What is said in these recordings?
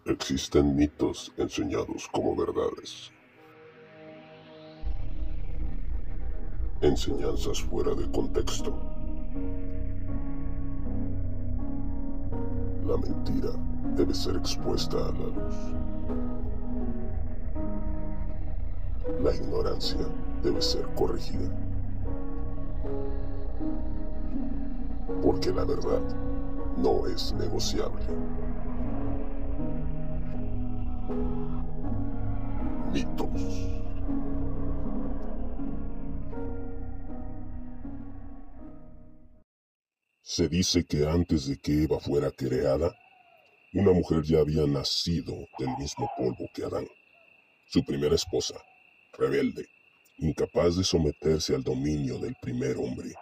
Existen mitos enseñados como verdades. Enseñanzas fuera de contexto. La mentira debe ser expuesta a la luz. La ignorancia debe ser corregida. Porque la verdad no es negociable. Mitos. Se dice que antes de que Eva fuera creada, una mujer ya había nacido del mismo polvo que Adán. Su primera esposa, rebelde, incapaz de someterse al dominio del primer hombre,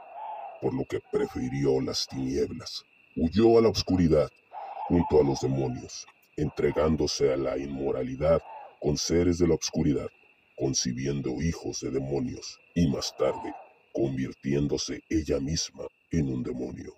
por lo que prefirió las tinieblas, huyó a la oscuridad junto a los demonios, entregándose a la inmoralidad con seres de la oscuridad, concibiendo hijos de demonios y más tarde convirtiéndose ella misma en un demonio.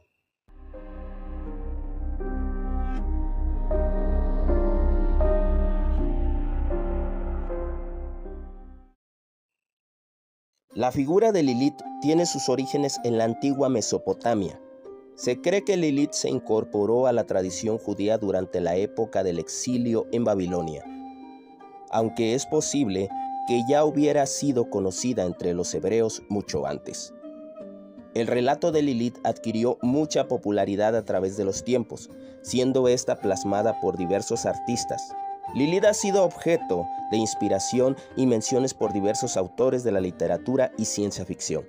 La figura de Lilith tiene sus orígenes en la antigua Mesopotamia. Se cree que Lilith se incorporó a la tradición judía durante la época del exilio en Babilonia, aunque es posible que ya hubiera sido conocida entre los hebreos mucho antes. El relato de Lilith adquirió mucha popularidad a través de los tiempos, siendo esta plasmada por diversos artistas. Lilith ha sido objeto de inspiración y menciones por diversos autores de la literatura y ciencia ficción.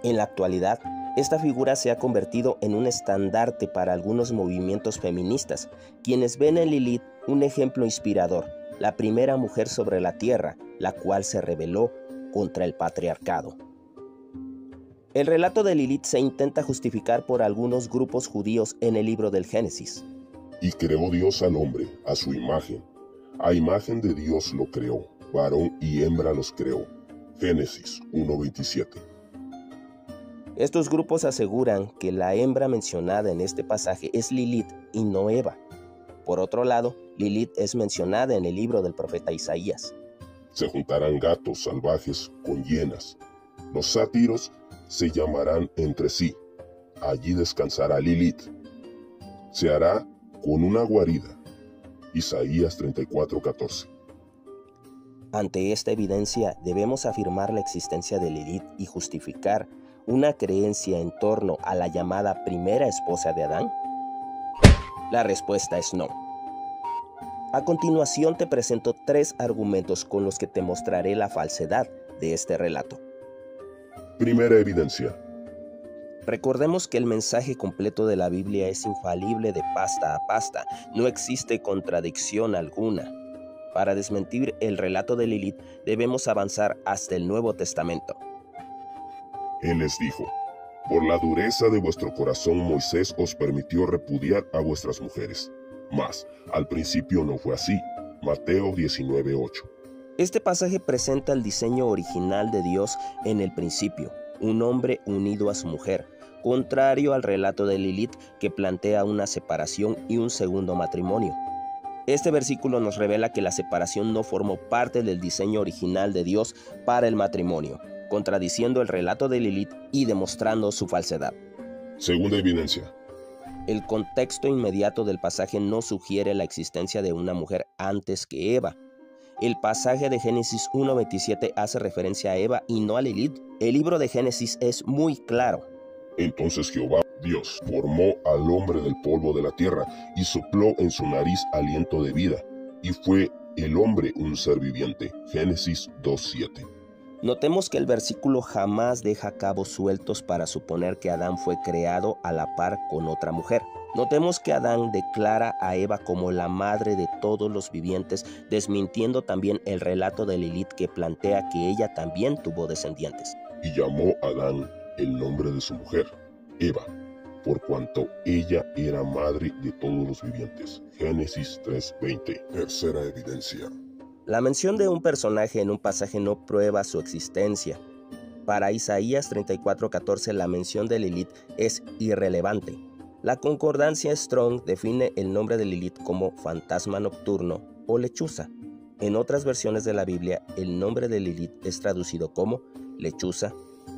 En la actualidad, esta figura se ha convertido en un estandarte para algunos movimientos feministas, quienes ven en Lilith un ejemplo inspirador, la primera mujer sobre la tierra, la cual se rebeló contra el patriarcado. El relato de Lilith se intenta justificar por algunos grupos judíos en el libro del Génesis. Y creó Dios al hombre a su imagen. A imagen de Dios lo creó, varón y hembra los creó. Génesis 1:27. Estos grupos aseguran que la hembra mencionada en este pasaje es Lilith y no Eva. Por otro lado, Lilith es mencionada en el libro del profeta Isaías. Se juntarán gatos salvajes con hienas. Los sátiros se llamarán entre sí. Allí descansará Lilith. Se hará con una guarida. Isaías 34:14. Ante esta evidencia, debemos afirmar la existencia de Lilith y justificar una creencia en torno a la llamada primera esposa de Adán. La respuesta es no. A continuación te presento 3 argumentos con los que te mostraré la falsedad de este relato. Primera evidencia. Recordemos que el mensaje completo de la Biblia es infalible de pasta a pasta, no existe contradicción alguna. Para desmentir el relato de Lilith debemos avanzar hasta el Nuevo Testamento. Él les dijo: por la dureza de vuestro corazón Moisés os permitió repudiar a vuestras mujeres. Mas, al principio no fue así. Mateo 19:8. Este pasaje presenta el diseño original de Dios en el principio, un hombre unido a su mujer, contrario al relato de Lilith que plantea una separación y un segundo matrimonio. Este versículo nos revela que la separación no formó parte del diseño original de Dios para el matrimonio, contradiciendo el relato de Lilith y demostrando su falsedad. Segunda evidencia. El contexto inmediato del pasaje no sugiere la existencia de una mujer antes que Eva. El pasaje de Génesis 1:27 hace referencia a Eva y no a Lilith. El libro de Génesis es muy claro. Entonces Jehová, Dios, formó al hombre del polvo de la tierra y sopló en su nariz aliento de vida, y fue el hombre un ser viviente. Génesis 2:7. Notemos que el versículo jamás deja cabos sueltos para suponer que Adán fue creado a la par con otra mujer. Notemos que Adán declara a Eva como la madre de todos los vivientes, desmintiendo también el relato de Lilith que plantea que ella también tuvo descendientes. Y llamó a Adán el nombre de su mujer, Eva, por cuanto ella era madre de todos los vivientes. Génesis 3:20. Tercera evidencia. La mención de un personaje en un pasaje no prueba su existencia. Para Isaías 34:14 la mención de Lilith es irrelevante. La concordancia Strong define el nombre de Lilith como fantasma nocturno o lechuza. En otras versiones de la Biblia, el nombre de Lilith es traducido como lechuza,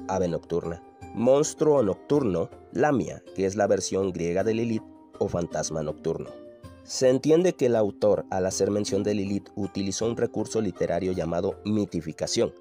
ave nocturna, monstruo nocturno, lamia, que es la versión griega de Lilith o fantasma nocturno. Se entiende que el autor, al hacer mención de Lilith, utilizó un recurso literario llamado mitificación,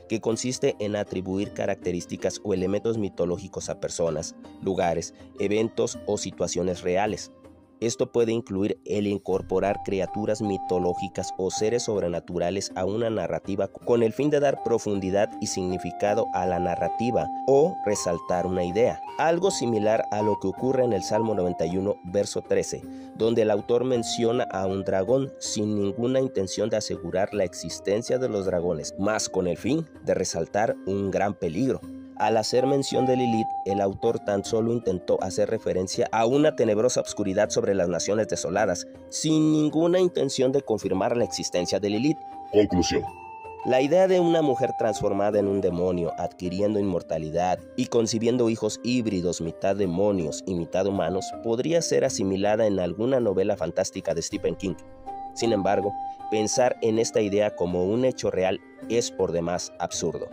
que consiste en atribuir características o elementos mitológicos a personas, lugares, eventos o situaciones reales. Esto puede incluir el incorporar criaturas mitológicas o seres sobrenaturales a una narrativa con el fin de dar profundidad y significado a la narrativa o resaltar una idea. Algo similar a lo que ocurre en el Salmo 91, verso 13, donde el autor menciona a un dragón sin ninguna intención de asegurar la existencia de los dragones, más con el fin de resaltar un gran peligro. Al hacer mención de Lilith, el autor tan solo intentó hacer referencia a una tenebrosa oscuridad sobre las naciones desoladas, sin ninguna intención de confirmar la existencia de Lilith. Conclusión. La idea de una mujer transformada en un demonio, adquiriendo inmortalidad y concibiendo hijos híbridos, mitad demonios y mitad humanos, podría ser asimilada en alguna novela fantástica de Stephen King. Sin embargo, pensar en esta idea como un hecho real es por demás absurdo.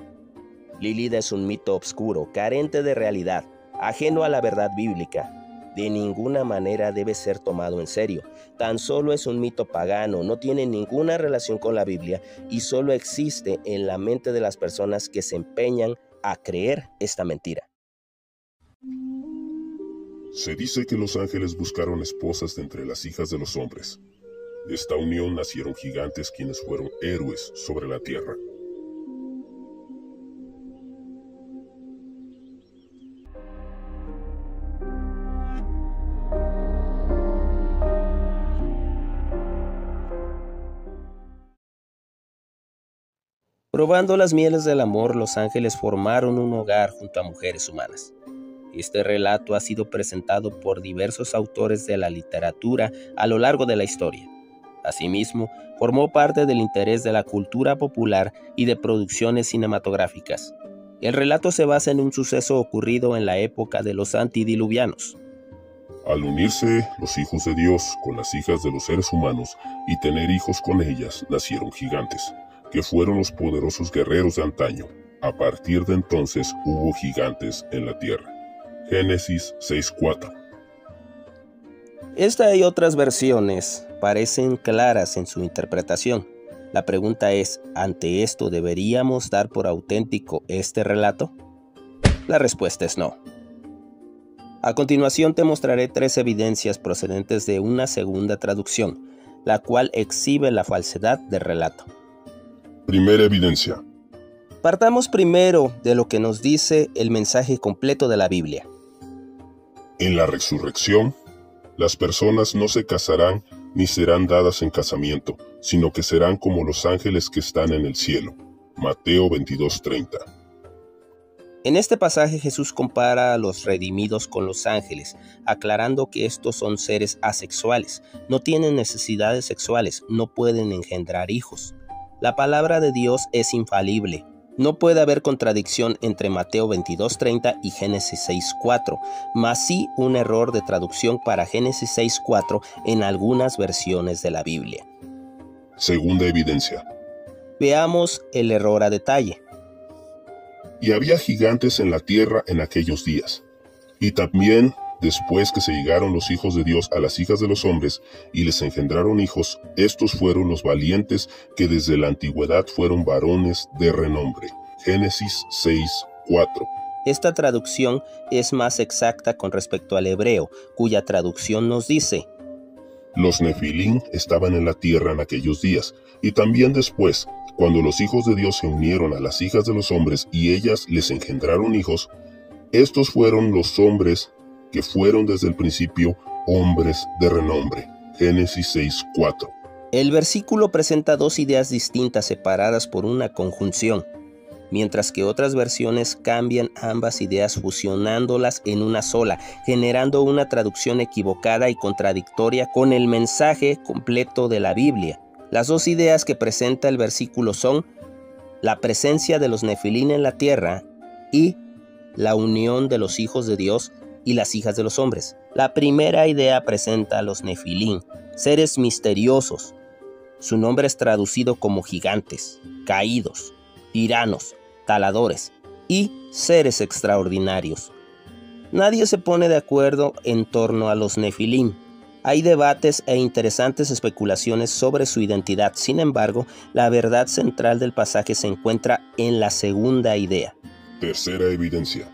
Lilith es un mito obscuro, carente de realidad, ajeno a la verdad bíblica. De ninguna manera debe ser tomado en serio. Tan solo es un mito pagano, no tiene ninguna relación con la Biblia y solo existe en la mente de las personas que se empeñan a creer esta mentira. Se dice que los ángeles buscaron esposas de entre las hijas de los hombres. De esta unión nacieron gigantes quienes fueron héroes sobre la tierra. Probando las mieles del amor, los ángeles formaron un hogar junto a mujeres humanas. Este relato ha sido presentado por diversos autores de la literatura a lo largo de la historia. Asimismo, formó parte del interés de la cultura popular y de producciones cinematográficas. El relato se basa en un suceso ocurrido en la época de los antidiluvianos. Al unirse los hijos de Dios con las hijas de los seres humanos y tener hijos con ellas, nacieron gigantes, que fueron los poderosos guerreros de antaño. A partir de entonces hubo gigantes en la tierra. Génesis 6:4. Esta y otras versiones parecen claras en su interpretación. La pregunta es, ¿ante esto deberíamos dar por auténtico este relato? La respuesta es no. A continuación te mostraré 3 evidencias procedentes de una segunda traducción, la cual exhibe la falsedad del relato. Primera evidencia. Partamos primero de lo que nos dice el mensaje completo de la Biblia. En la resurrección, las personas no se casarán ni serán dadas en casamiento, sino que serán como los ángeles que están en el cielo. Mateo 22:30. En este pasaje Jesús compara a los redimidos con los ángeles, aclarando que estos son seres asexuales, no tienen necesidades sexuales, no pueden engendrar hijos. La palabra de Dios es infalible. No puede haber contradicción entre Mateo 22:30 y Génesis 6:4, mas sí un error de traducción para Génesis 6:4 en algunas versiones de la Biblia. Segunda evidencia. Veamos el error a detalle. Y había gigantes en la tierra en aquellos días. Y también, después que se llegaron los hijos de Dios a las hijas de los hombres y les engendraron hijos, estos fueron los valientes que desde la antigüedad fueron varones de renombre. Génesis 6:4. Esta traducción es más exacta con respecto al hebreo, cuya traducción nos dice: Los Nefilín estaban en la tierra en aquellos días, y también después, cuando los hijos de Dios se unieron a las hijas de los hombres y ellas les engendraron hijos, estos fueron los hombres que fueron desde el principio hombres de renombre. Génesis 6:4. El versículo presenta 2 ideas distintas separadas por una conjunción, mientras que otras versiones cambian ambas ideas fusionándolas en una sola, generando una traducción equivocada y contradictoria con el mensaje completo de la Biblia. Las 2 ideas que presenta el versículo son la presencia de los Nefilín en la tierra y la unión de los hijos de Dios y las hijas de los hombres. La primera idea presenta a los Nefilim, seres misteriosos. Su nombre es traducido como gigantes, caídos, tiranos, taladores y seres extraordinarios. Nadie se pone de acuerdo en torno a los Nefilim. Hay debates e interesantes especulaciones sobre su identidad. Sin embargo, la verdad central del pasaje se encuentra en la segunda idea. Tercera evidencia.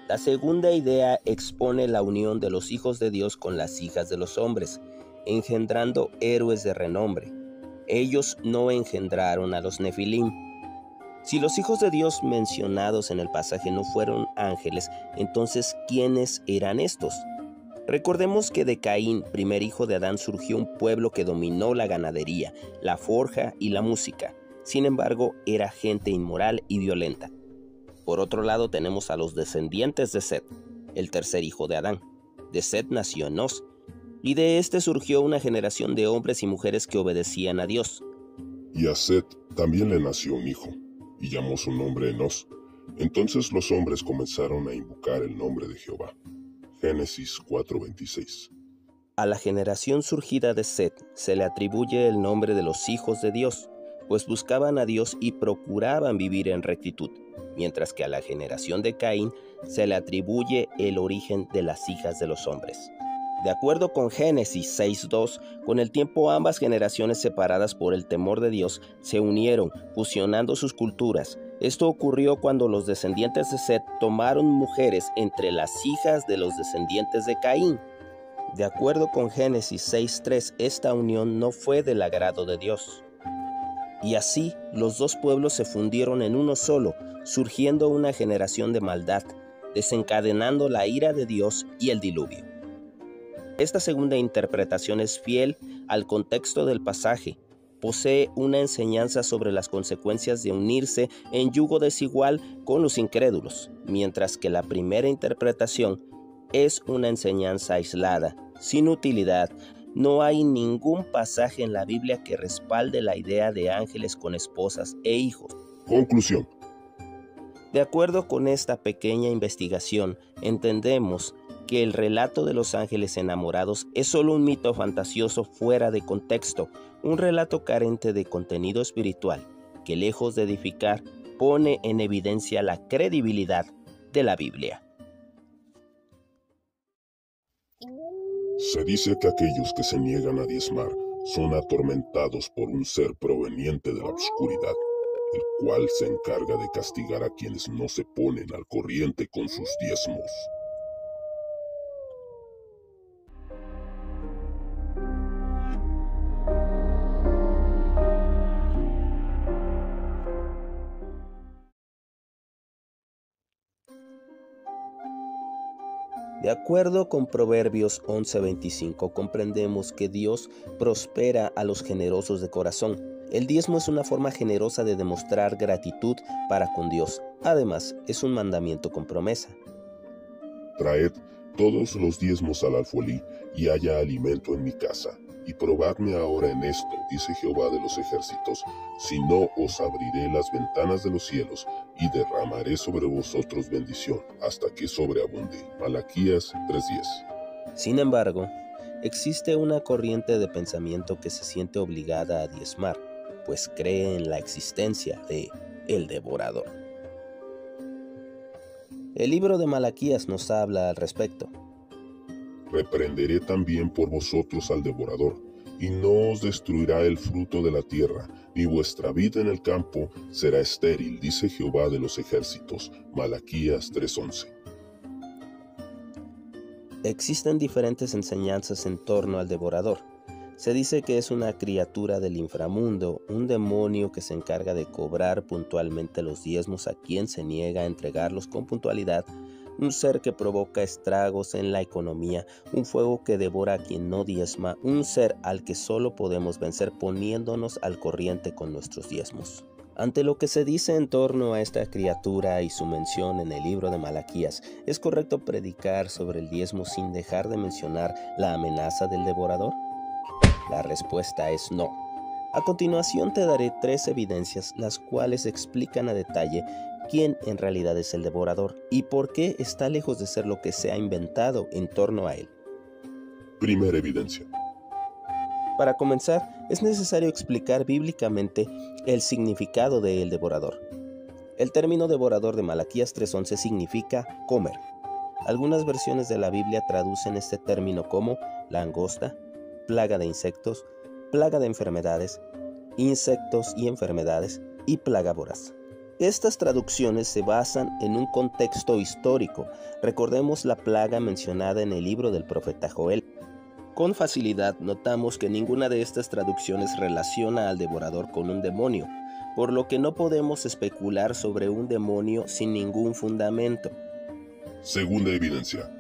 La segunda idea expone la unión de los hijos de Dios con las hijas de los hombres, engendrando héroes de renombre. Ellos no engendraron a los Nefilim. Si los hijos de Dios mencionados en el pasaje no fueron ángeles, entonces ¿quiénes eran estos? Recordemos que de Caín, primer hijo de Adán, surgió un pueblo que dominó la ganadería, la forja y la música. Sin embargo, era gente inmoral y violenta. Por otro lado, tenemos a los descendientes de Set, el tercer hijo de Adán. De Set nació Enós, y de este surgió una generación de hombres y mujeres que obedecían a Dios. Y a Set también le nació un hijo, y llamó su nombre Enós. Entonces los hombres comenzaron a invocar el nombre de Jehová. Génesis 4:26. A la generación surgida de Set se le atribuye el nombre de los hijos de Dios, pues buscaban a Dios y procuraban vivir en rectitud, mientras que a la generación de Caín se le atribuye el origen de las hijas de los hombres. De acuerdo con Génesis 6:2, con el tiempo ambas generaciones separadas por el temor de Dios se unieron, fusionando sus culturas. Esto ocurrió cuando los descendientes de Set tomaron mujeres entre las hijas de los descendientes de Caín. De acuerdo con Génesis 6:3, esta unión no fue del agrado de Dios. Y así los dos pueblos se fundieron en uno solo, surgiendo una generación de maldad, desencadenando la ira de Dios y el diluvio. Esta segunda interpretación es fiel al contexto del pasaje. Posee una enseñanza sobre las consecuencias de unirse en yugo desigual con los incrédulos, mientras que la primera interpretación es una enseñanza aislada, sin utilidad. No hay ningún pasaje en la Biblia que respalde la idea de ángeles con esposas e hijos. Conclusión. De acuerdo con esta pequeña investigación, entendemos que el relato de los ángeles enamorados es solo un mito fantasioso fuera de contexto, un relato carente de contenido espiritual, que lejos de edificar, pone en evidencia la credibilidad de la Biblia. Se dice que aquellos que se niegan a diezmar son atormentados por un ser proveniente de la oscuridad, el cual se encarga de castigar a quienes no se ponen al corriente con sus diezmos. De acuerdo con Proverbios 11:25, comprendemos que Dios prospera a los generosos de corazón. El diezmo es una forma generosa de demostrar gratitud para con Dios. Además, es un mandamiento con promesa. Traed todos los diezmos al alfolí, y haya alimento en mi casa. Y probadme ahora en esto, dice Jehová de los ejércitos, si no os abriré las ventanas de los cielos, y derramaré sobre vosotros bendición, hasta que sobreabunde. Malaquías 3:10. Sin embargo, existe una corriente de pensamiento que se siente obligada a diezmar, pues cree en la existencia de el devorador. El libro de Malaquías nos habla al respecto. Reprenderé también por vosotros al devorador, y no os destruirá el fruto de la tierra, ni vuestra vida en el campo será estéril, dice Jehová de los ejércitos. Malaquías 3:11. Existen diferentes enseñanzas en torno al devorador. Se dice que es una criatura del inframundo, un demonio que se encarga de cobrar puntualmente los diezmos a quien se niega a entregarlos con puntualidad, un ser que provoca estragos en la economía, un fuego que devora a quien no diezma, un ser al que solo podemos vencer poniéndonos al corriente con nuestros diezmos. Ante lo que se dice en torno a esta criatura y su mención en el libro de Malaquías, ¿es correcto predicar sobre el diezmo sin dejar de mencionar la amenaza del devorador? La respuesta es no. A continuación te daré 3 evidencias las cuales explican a detalle quién en realidad es el devorador y por qué está lejos de ser lo que se ha inventado en torno a él. Primera evidencia. Para comenzar, es necesario explicar bíblicamente el significado de el devorador. El término devorador de Malaquías 3:11 significa comer. Algunas versiones de la Biblia traducen este término como langosta, plaga de insectos, plaga de enfermedades, insectos y enfermedades y plaga voraz. Estas traducciones se basan en un contexto histórico. Recordemos la plaga mencionada en el libro del profeta Joel. Con facilidad notamos que ninguna de estas traducciones relaciona al devorador con un demonio, por lo que no podemos especular sobre un demonio sin ningún fundamento. Segunda evidencia.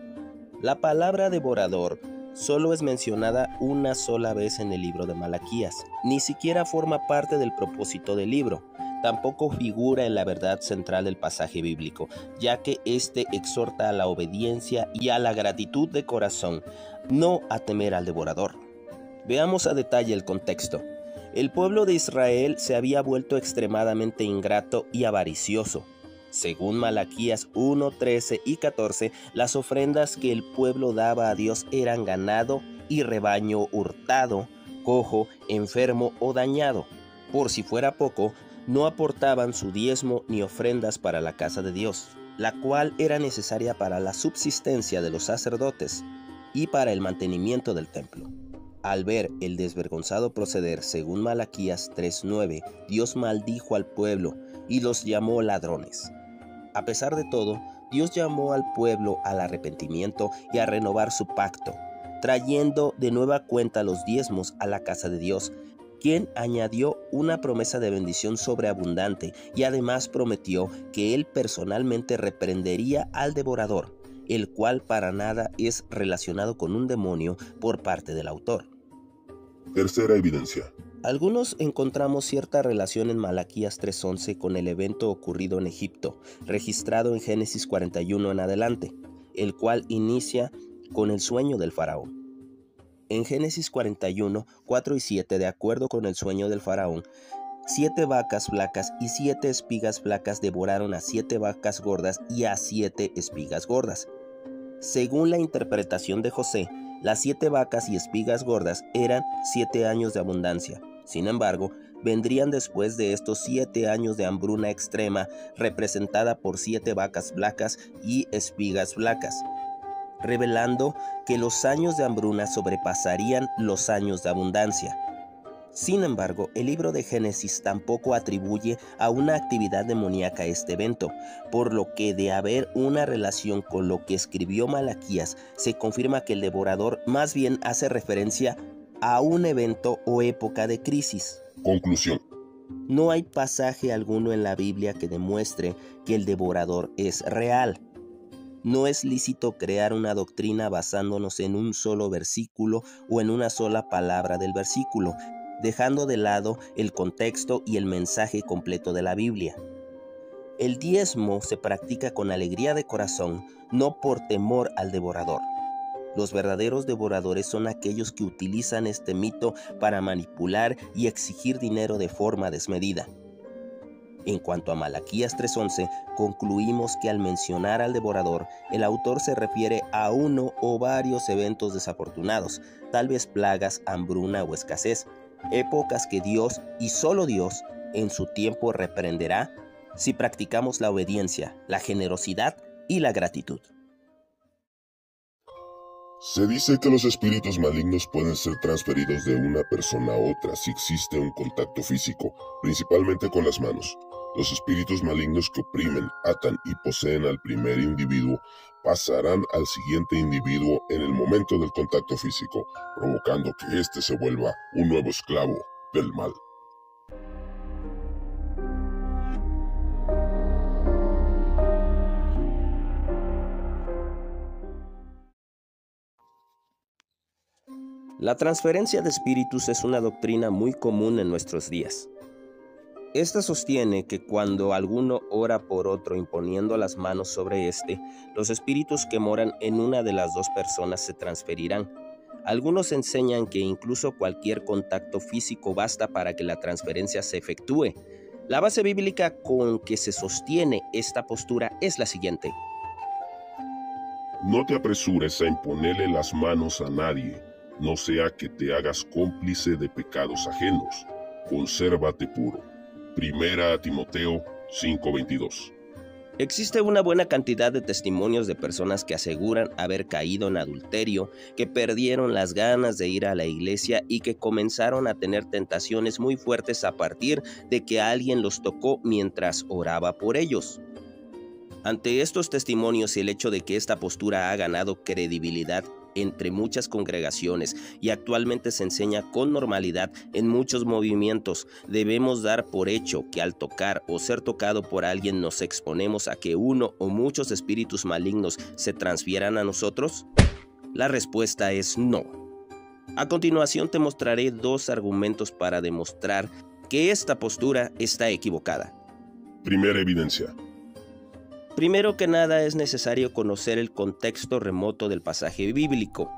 La palabra devorador solo es mencionada una sola vez en el libro de Malaquías. Ni siquiera forma parte del propósito del libro. Tampoco figura en la verdad central del pasaje bíblico, ya que éste exhorta a la obediencia y a la gratitud de corazón, no a temer al devorador. Veamos a detalle el contexto. El pueblo de Israel se había vuelto extremadamente ingrato y avaricioso. Según Malaquías 1, 13 y 14, las ofrendas que el pueblo daba a Dios eran ganado y rebaño hurtado, cojo, enfermo o dañado. Por si fuera poco, no aportaban su diezmo ni ofrendas para la casa de Dios, la cual era necesaria para la subsistencia de los sacerdotes y para el mantenimiento del templo. Al ver el desvergonzado proceder según Malaquías 3:9, Dios maldijo al pueblo y los llamó ladrones. A pesar de todo, Dios llamó al pueblo al arrepentimiento y a renovar su pacto, trayendo de nueva cuenta los diezmos a la casa de Dios, quien añadió una promesa de bendición sobreabundante y además prometió que él personalmente reprendería al devorador, el cual para nada es relacionado con un demonio por parte del autor. Tercera evidencia. Algunos encontramos cierta relación en Malaquías 3:11 con el evento ocurrido en Egipto, registrado en Génesis 41 en adelante, el cual inicia con el sueño del faraón. En Génesis 41, 4 y 7, de acuerdo con el sueño del faraón, 7 vacas flacas y 7 espigas flacas devoraron a 7 vacas gordas y a 7 espigas gordas. Según la interpretación de José, las 7 vacas y espigas gordas eran 7 años de abundancia. Sin embargo, vendrían después de estos 7 años de hambruna extrema, representada por 7 vacas flacas y espigas flacas, revelando que los años de hambruna sobrepasarían los años de abundancia. Sin embargo, el libro de Génesis tampoco atribuye a una actividad demoníaca este evento, por lo que de haber una relación con lo que escribió Malaquías, se confirma que el devorador más bien hace referencia a un evento o época de crisis. Conclusión. No hay pasaje alguno en la Biblia que demuestre que el devorador es real. No es lícito crear una doctrina basándonos en un solo versículo o en una sola palabra del versículo, dejando de lado el contexto y el mensaje completo de la Biblia. El diezmo se practica con alegría de corazón, no por temor al devorador. Los verdaderos devoradores son aquellos que utilizan este mito para manipular y exigir dinero de forma desmedida. En cuanto a Malaquías 3:11, concluimos que al mencionar al devorador, el autor se refiere a uno o varios eventos desafortunados, tal vez plagas, hambruna o escasez, épocas que Dios y solo Dios en su tiempo reprenderá si practicamos la obediencia, la generosidad y la gratitud. Se dice que los espíritus malignos pueden ser transferidos de una persona a otra si existe un contacto físico, principalmente con las manos. Los espíritus malignos que oprimen, atan y poseen al primer individuo pasarán al siguiente individuo en el momento del contacto físico, provocando que éste se vuelva un nuevo esclavo del mal. La transferencia de espíritus es una doctrina muy común en nuestros días. Esta sostiene que cuando alguno ora por otro imponiendo las manos sobre éste, los espíritus que moran en una de las dos personas se transferirán. Algunos enseñan que incluso cualquier contacto físico basta para que la transferencia se efectúe. La base bíblica con que se sostiene esta postura es la siguiente. No te apresures a imponerle las manos a nadie, no sea que te hagas cómplice de pecados ajenos. Consérvate puro. Primera a Timoteo 5:22. Existe una buena cantidad de testimonios de personas que aseguran haber caído en adulterio, que perdieron las ganas de ir a la iglesia y que comenzaron a tener tentaciones muy fuertes a partir de que alguien los tocó mientras oraba por ellos. Ante estos testimonios y el hecho de que esta postura ha ganado credibilidad entre muchas congregaciones y actualmente se enseña con normalidad en muchos movimientos, debemos dar por hecho que al tocar o ser tocado por alguien nos exponemos a que uno o muchos espíritus malignos se transfieran a nosotros. La respuesta es no. A continuación te mostraré dos argumentos para demostrar que esta postura está equivocada. Primera evidencia. Primero que nada es necesario conocer el contexto remoto del pasaje bíblico.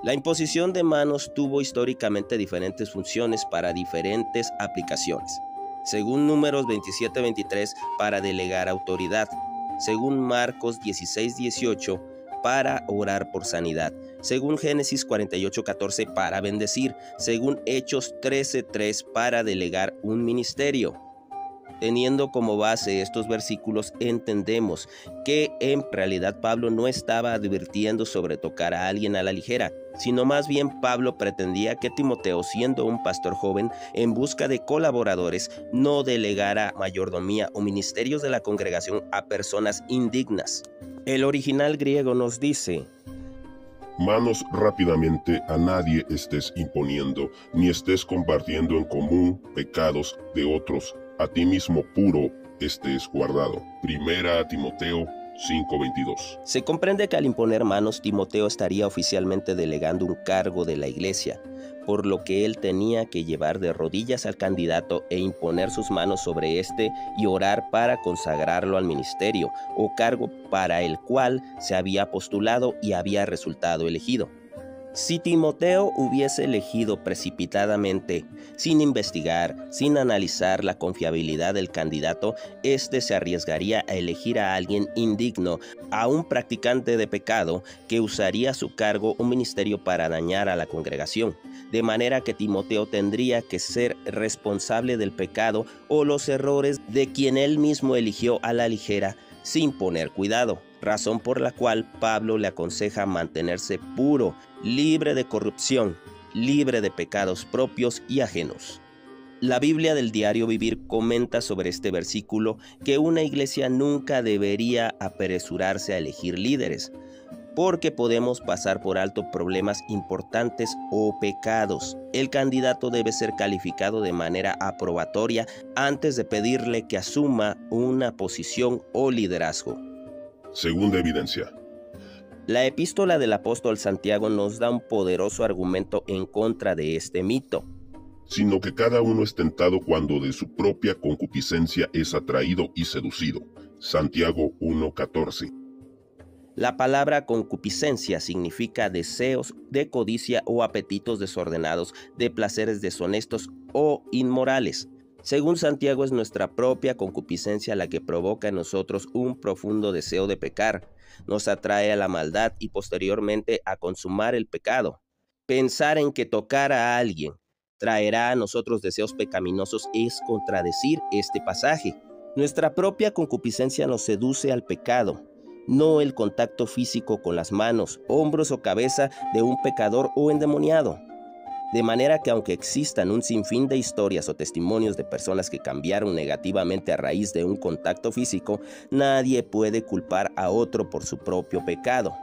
La imposición de manos tuvo históricamente diferentes funciones para diferentes aplicaciones. Según Números 27-23, para delegar autoridad. Según Marcos 16-18, para orar por sanidad. Según Génesis 48-14, para bendecir. Según Hechos 13-3, para delegar un ministerio. Teniendo como base estos versículos, entendemos que en realidad Pablo no estaba advirtiendo sobre tocar a alguien a la ligera, sino más bien Pablo pretendía que Timoteo, siendo un pastor joven en busca de colaboradores, no delegara mayordomía o ministerios de la congregación a personas indignas. El original griego nos dice: Manos rápidamente a nadie estés imponiendo, ni estés compartiendo en común pecados de otros. A ti mismo puro estés guardado. Primera a Timoteo 5:22. Se comprende que al imponer manos, Timoteo estaría oficialmente delegando un cargo de la iglesia, por lo que él tenía que llevar de rodillas al candidato e imponer sus manos sobre éste y orar para consagrarlo al ministerio o cargo para el cual se había postulado y había resultado elegido. Si Timoteo hubiese elegido precipitadamente, sin investigar, sin analizar la confiabilidad del candidato, éste se arriesgaría a elegir a alguien indigno, a un practicante de pecado que usaría su cargo o ministerio para dañar a la congregación, de manera que Timoteo tendría que ser responsable del pecado o los errores de quien él mismo eligió a la ligera sin poner cuidado, razón por la cual Pablo le aconseja mantenerse puro, libre de corrupción, libre de pecados propios y ajenos. La Biblia del Diario Vivir comenta sobre este versículo que una iglesia nunca debería apresurarse a elegir líderes, porque podemos pasar por alto problemas importantes o pecados. El candidato debe ser calificado de manera aprobatoria antes de pedirle que asuma una posición o liderazgo. Segunda evidencia. La epístola del apóstol Santiago nos da un poderoso argumento en contra de este mito. Sino que cada uno es tentado cuando de su propia concupiscencia es atraído y seducido. Santiago 1:14. La palabra concupiscencia significa deseos de codicia o apetitos desordenados de placeres deshonestos o inmorales. Según Santiago, es nuestra propia concupiscencia la que provoca en nosotros un profundo deseo de pecar, nos atrae a la maldad y posteriormente a consumar el pecado. Pensar en que tocar a alguien traerá a nosotros deseos pecaminosos es contradecir este pasaje. Nuestra propia concupiscencia nos seduce al pecado, no el contacto físico con las manos, hombros o cabeza de un pecador o endemoniado. De manera que aunque existan un sinfín de historias o testimonios de personas que cambiaron negativamente a raíz de un contacto físico, nadie puede culpar a otro por su propio pecado.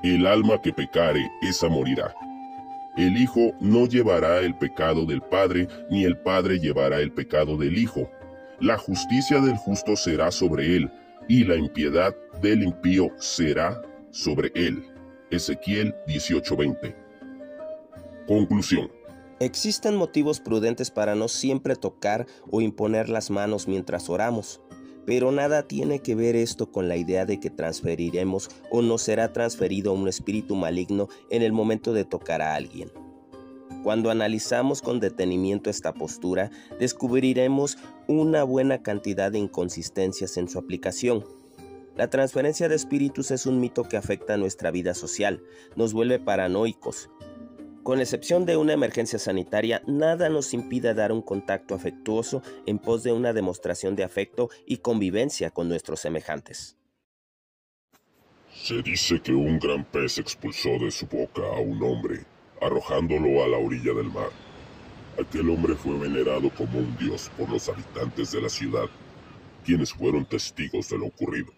El alma que pecare, esa morirá. El Hijo no llevará el pecado del Padre, ni el Padre llevará el pecado del Hijo. La justicia del justo será sobre él, y la impiedad del impío será sobre él. Ezequiel 18:20. Conclusión. Existen motivos prudentes para no siempre tocar o imponer las manos mientras oramos, pero nada tiene que ver esto con la idea de que transferiremos o nos será transferido un espíritu maligno en el momento de tocar a alguien. Cuando analizamos con detenimiento esta postura, descubriremos una buena cantidad de inconsistencias en su aplicación. La transferencia de espíritus es un mito que afecta a nuestra vida social, nos vuelve paranoicos. Con excepción de una emergencia sanitaria, nada nos impide dar un contacto afectuoso en pos de una demostración de afecto y convivencia con nuestros semejantes. Se dice que un gran pez expulsó de su boca a un hombre, arrojándolo a la orilla del mar. Aquel hombre fue venerado como un dios por los habitantes de la ciudad, quienes fueron testigos de lo ocurrido.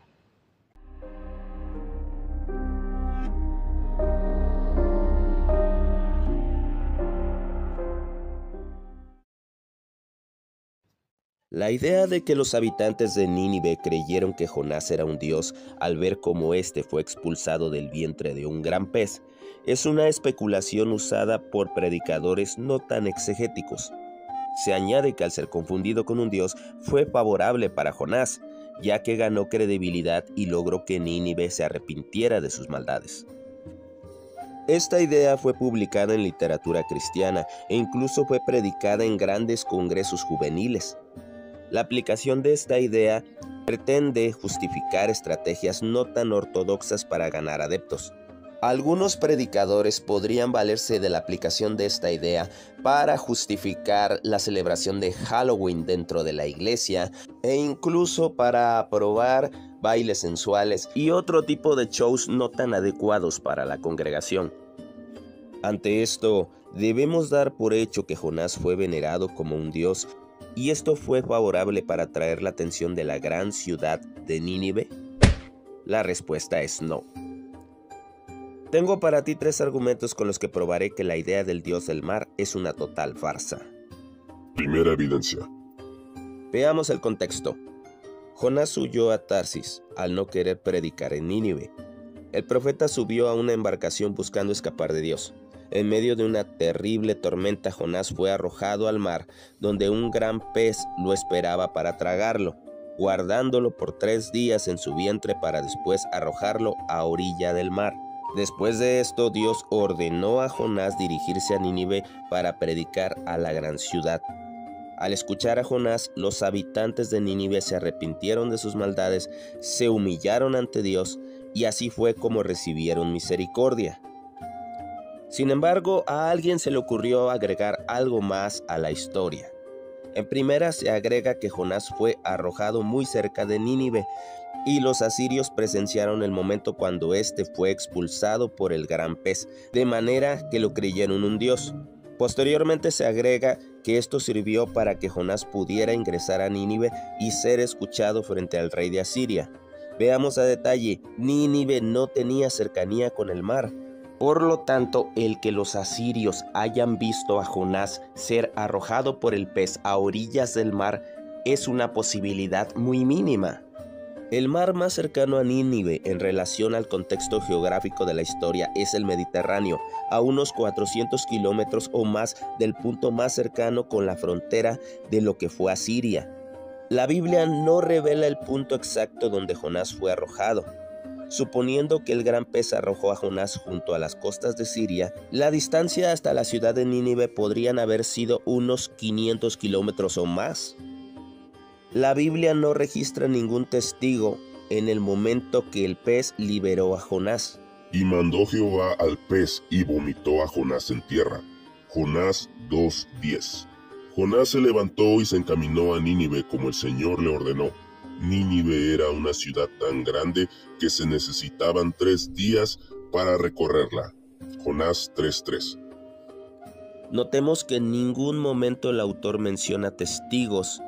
La idea de que los habitantes de Nínive creyeron que Jonás era un dios al ver cómo éste fue expulsado del vientre de un gran pez es una especulación usada por predicadores no tan exegéticos. Se añade que al ser confundido con un dios fue favorable para Jonás, ya que ganó credibilidad y logró que Nínive se arrepintiera de sus maldades. Esta idea fue publicada en literatura cristiana e incluso fue predicada en grandes congresos juveniles. La aplicación de esta idea pretende justificar estrategias no tan ortodoxas para ganar adeptos. Algunos predicadores podrían valerse de la aplicación de esta idea para justificar la celebración de Halloween dentro de la iglesia e incluso para aprobar bailes sensuales y otro tipo de shows no tan adecuados para la congregación. Ante esto, debemos dar por hecho que Jonás fue venerado como un dios y esto fue favorable para atraer la atención de la gran ciudad de Nínive. La respuesta es no. Tengo para ti 3 argumentos con los que probaré que la idea del dios del mar es una total farsa. Primera evidencia. Veamos el contexto. Jonás huyó a Tarsis al no querer predicar en Nínive. El profeta subió a una embarcación buscando escapar de Dios. En medio de una terrible tormenta, Jonás fue arrojado al mar, donde un gran pez lo esperaba para tragarlo, guardándolo por 3 días en su vientre para después arrojarlo a orilla del mar. Después de esto, Dios ordenó a Jonás dirigirse a Nínive para predicar a la gran ciudad. Al escuchar a Jonás, los habitantes de Nínive se arrepintieron de sus maldades, se humillaron ante Dios y así fue como recibieron misericordia. Sin embargo, a alguien se le ocurrió agregar algo más a la historia. En primera se agrega que Jonás fue arrojado muy cerca de Nínive y los asirios presenciaron el momento cuando éste fue expulsado por el gran pez, de manera que lo creyeron un dios. Posteriormente se agrega que esto sirvió para que Jonás pudiera ingresar a Nínive y ser escuchado frente al rey de Asiria. Veamos a detalle, Nínive no tenía cercanía con el mar. Por lo tanto, el que los asirios hayan visto a Jonás ser arrojado por el pez a orillas del mar es una posibilidad muy mínima. El mar más cercano a Nínive en relación al contexto geográfico de la historia es el Mediterráneo, a unos 400 kilómetros o más del punto más cercano con la frontera de lo que fue Asiria. La Biblia no revela el punto exacto donde Jonás fue arrojado. Suponiendo que el gran pez arrojó a Jonás junto a las costas de Siria, la distancia hasta la ciudad de Nínive podrían haber sido unos 500 kilómetros o más. La Biblia no registra ningún testigo en el momento que el pez liberó a Jonás. Y mandó Jehová al pez y vomitó a Jonás en tierra. Jonás 2:10. Jonás se levantó y se encaminó a Nínive como el Señor le ordenó. Nínive era una ciudad tan grande que se necesitaban 3 días para recorrerla. Jonás 3:3. Notemos que en ningún momento el autor menciona testigos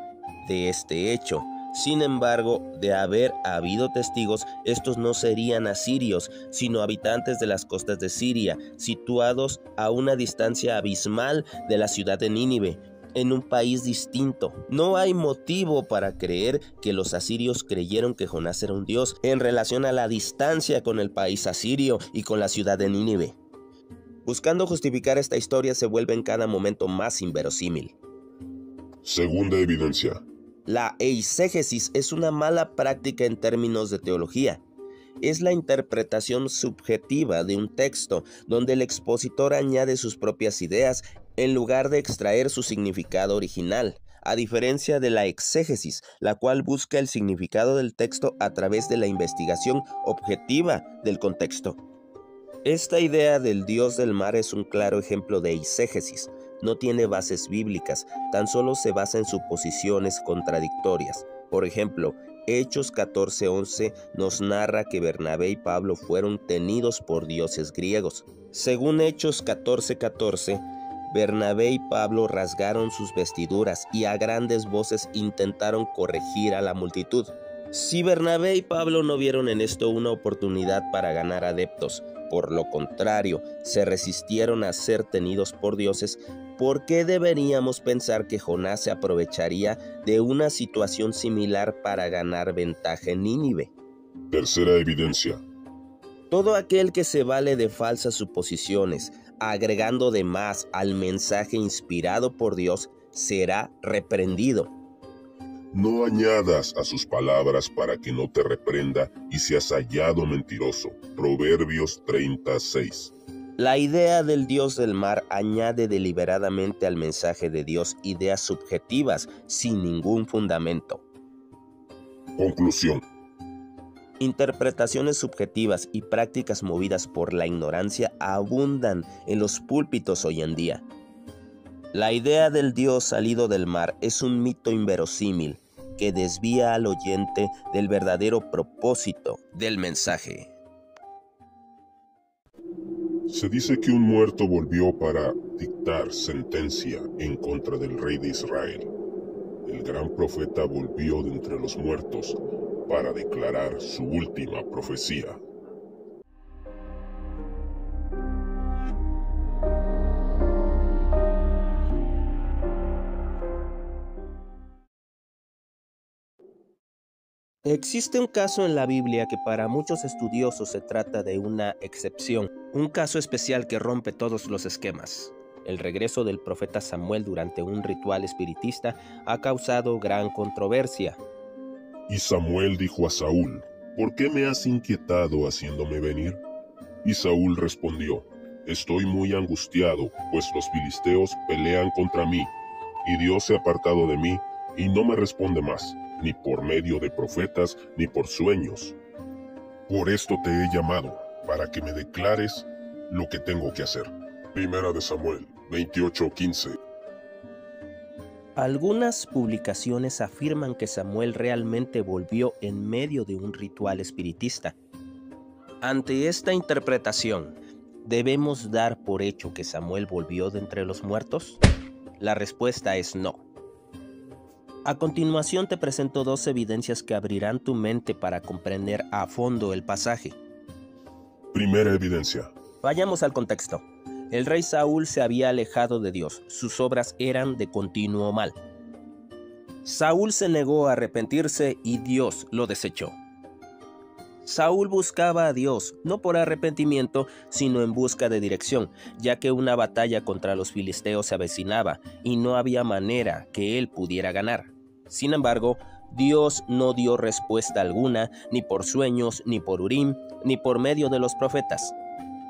de este hecho. Sin embargo, de haber habido testigos, estos no serían asirios, sino habitantes de las costas de Siria, situados a una distancia abismal de la ciudad de Nínive, en un país distinto. No hay motivo para creer que los asirios creyeron que Jonás era un dios en relación a la distancia con el país asirio y con la ciudad de Nínive. Buscando justificar esta historia se vuelve en cada momento más inverosímil. Segunda evidencia. La eisegesis es una mala práctica en términos de teología. Es la interpretación subjetiva de un texto donde el expositor añade sus propias ideas en lugar de extraer su significado original, a diferencia de la exégesis, la cual busca el significado del texto a través de la investigación objetiva del contexto. Esta idea del Dios del mar es un claro ejemplo de eisegesis. No tiene bases bíblicas, tan solo se basa en suposiciones contradictorias. Por ejemplo, Hechos 14:11 nos narra que Bernabé y Pablo fueron tenidos por dioses griegos. Según Hechos 14:14, Bernabé y Pablo rasgaron sus vestiduras y a grandes voces intentaron corregir a la multitud. Si Bernabé y Pablo no vieron en esto una oportunidad para ganar adeptos, por lo contrario, se resistieron a ser tenidos por dioses, ¿por qué deberíamos pensar que Jonás se aprovecharía de una situación similar para ganar ventaja en Nínive? Tercera evidencia. Todo aquel que se vale de falsas suposiciones, agregando de más al mensaje inspirado por Dios, será reprendido. No añadas a sus palabras para que no te reprenda y seas hallado mentiroso. Proverbios 36. La idea del Dios del mar añade deliberadamente al mensaje de Dios ideas subjetivas sin ningún fundamento. Conclusión. Interpretaciones subjetivas y prácticas movidas por la ignorancia abundan en los púlpitos hoy en día. La idea del Dios salido del mar es un mito inverosímil que desvía al oyente del verdadero propósito del mensaje. Se dice que un muerto volvió para dictar sentencia en contra del rey de Israel. El gran profeta volvió de entre los muertos para declarar su última profecía. Existe un caso en la Biblia que para muchos estudiosos se trata de una excepción, un caso especial que rompe todos los esquemas. El regreso del profeta Samuel durante un ritual espiritista ha causado gran controversia. Y Samuel dijo a Saúl, ¿por qué me has inquietado haciéndome venir? Y Saúl respondió, estoy muy angustiado, pues los filisteos pelean contra mí, y Dios se ha apartado de mí, y no me responde más, ni por medio de profetas, ni por sueños. Por esto te he llamado, para que me declares lo que tengo que hacer. Primera de Samuel 28:15. Algunas publicaciones afirman que Samuel realmente volvió en medio de un ritual espiritista. Ante esta interpretación, ¿debemos dar por hecho que Samuel volvió de entre los muertos? La respuesta es no. A continuación te presento dos evidencias que abrirán tu mente para comprender a fondo el pasaje. Primera evidencia. Vayamos al contexto. El rey Saúl se había alejado de Dios, sus obras eran de continuo mal. Saúl se negó a arrepentirse y Dios lo desechó. Saúl buscaba a Dios, no por arrepentimiento, sino en busca de dirección, ya que una batalla contra los filisteos se avecinaba y no había manera que él pudiera ganar. Sin embargo, Dios no dio respuesta alguna, ni por sueños, ni por Urim, ni por medio de los profetas.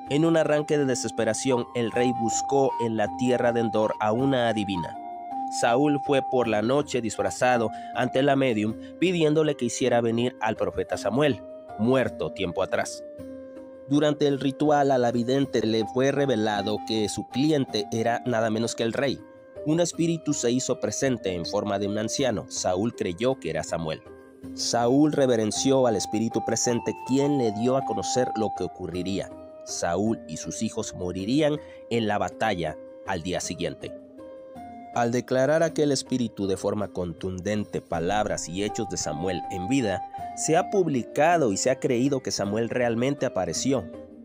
En un arranque de desesperación, el rey buscó en la tierra de Endor a una adivina. Saúl fue por la noche disfrazado ante la médium, pidiéndole que hiciera venir al profeta Samuel, muerto tiempo atrás. Durante el ritual a la vidente le fue revelado que su cliente era nada menos que el rey. Un espíritu se hizo presente en forma de un anciano. Saúl creyó que era Samuel. Saúl reverenció al espíritu presente, quien le dio a conocer lo que ocurriría. Saúl y sus hijos morirían en la batalla al día siguiente. Al declarar aquel espíritu de forma contundente palabras y hechos de Samuel en vida, se ha publicado y se ha creído que Samuel realmente apareció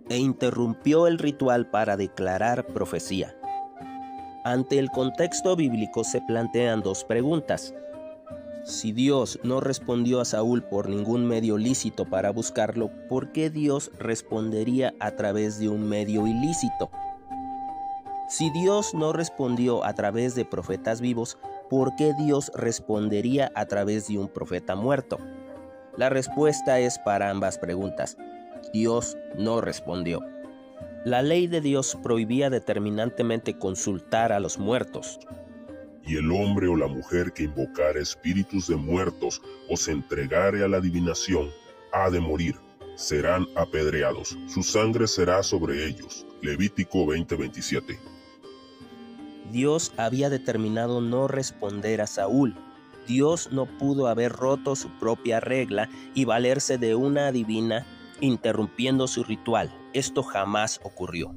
e interrumpió el ritual para declarar profecía. Ante el contexto bíblico se plantean dos preguntas. Si Dios no respondió a Saúl por ningún medio lícito para buscarlo, ¿por qué Dios respondería a través de un medio ilícito? Si Dios no respondió a través de profetas vivos, ¿por qué Dios respondería a través de un profeta muerto? La respuesta es para ambas preguntas. Dios no respondió. La ley de Dios prohibía determinantemente consultar a los muertos. Y el hombre o la mujer que invocara espíritus de muertos o se entregare a la adivinación, ha de morir. Serán apedreados. Su sangre será sobre ellos. Levítico 20:27. Dios había determinado no responder a Saúl. Dios no pudo haber roto su propia regla y valerse de una adivina interrumpiendo su ritual. Esto jamás ocurrió.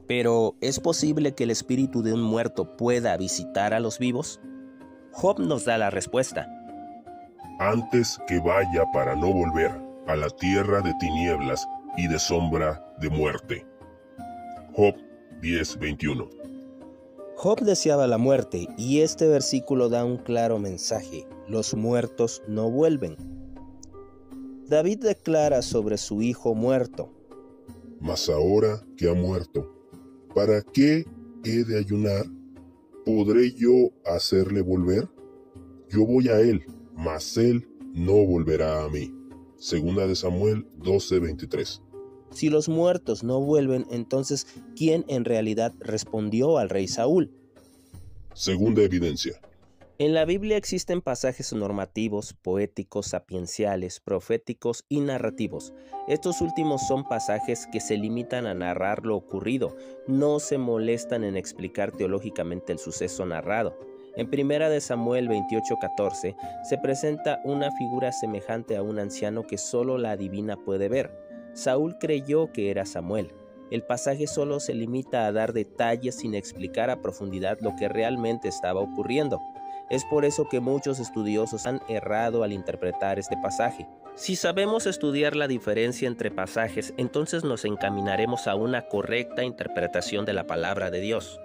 Pero, ¿es posible que el espíritu de un muerto pueda visitar a los vivos? Job nos da la respuesta. Antes que vaya para no volver a la tierra de tinieblas y de sombra de muerte. Job 10:21. Job deseaba la muerte y este versículo da un claro mensaje: los muertos no vuelven. David declara sobre su hijo muerto: Mas ahora que ha muerto, ¿para qué he de ayunar? ¿Podré yo hacerle volver? Yo voy a él, mas él no volverá a mí. Segunda de Samuel 12:23. Si los muertos no vuelven, entonces, ¿quién en realidad respondió al rey Saúl? Segunda evidencia. En la Biblia existen pasajes normativos, poéticos, sapienciales, proféticos y narrativos. Estos últimos son pasajes que se limitan a narrar lo ocurrido, no se molestan en explicar teológicamente el suceso narrado. En 1 de Samuel 28:14 se presenta una figura semejante a un anciano que solo la adivina puede ver. Saúl creyó que era Samuel. El pasaje solo se limita a dar detalles sin explicar a profundidad lo que realmente estaba ocurriendo. Es por eso que muchos estudiosos han errado al interpretar este pasaje. Si sabemos estudiar la diferencia entre pasajes, entonces nos encaminaremos a una correcta interpretación de la palabra de Dios.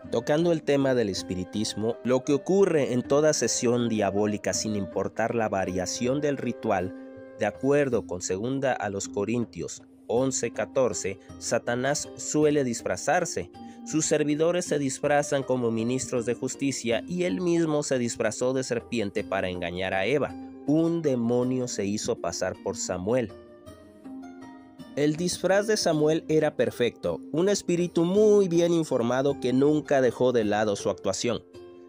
Tocando el tema del espiritismo, lo que ocurre en toda sesión diabólica, sin importar la variación del ritual, de acuerdo con 2 a los Corintios 11:14, Satanás suele disfrazarse. Sus servidores se disfrazan como ministros de justicia y él mismo se disfrazó de serpiente para engañar a Eva. Un demonio se hizo pasar por Samuel. El disfraz de Samuel era perfecto, un espíritu muy bien informado que nunca dejó de lado su actuación.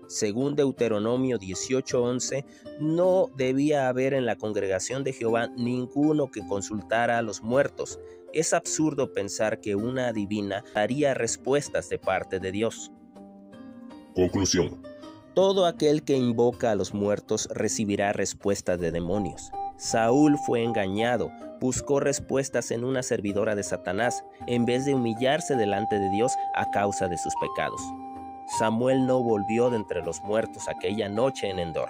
Según Deuteronomio 18:11, no debía haber en la congregación de Jehová ninguno que consultara a los muertos. Es absurdo pensar que una adivina daría respuestas de parte de Dios. Conclusión. Todo aquel que invoca a los muertos recibirá respuestas de demonios. Saúl fue engañado, buscó respuestas en una servidora de Satanás, en vez de humillarse delante de Dios a causa de sus pecados. Samuel no volvió de entre los muertos aquella noche en Endor.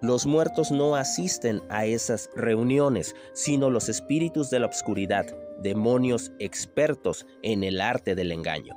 Los muertos no asisten a esas reuniones, sino los espíritus de la oscuridad, demonios expertos en el arte del engaño.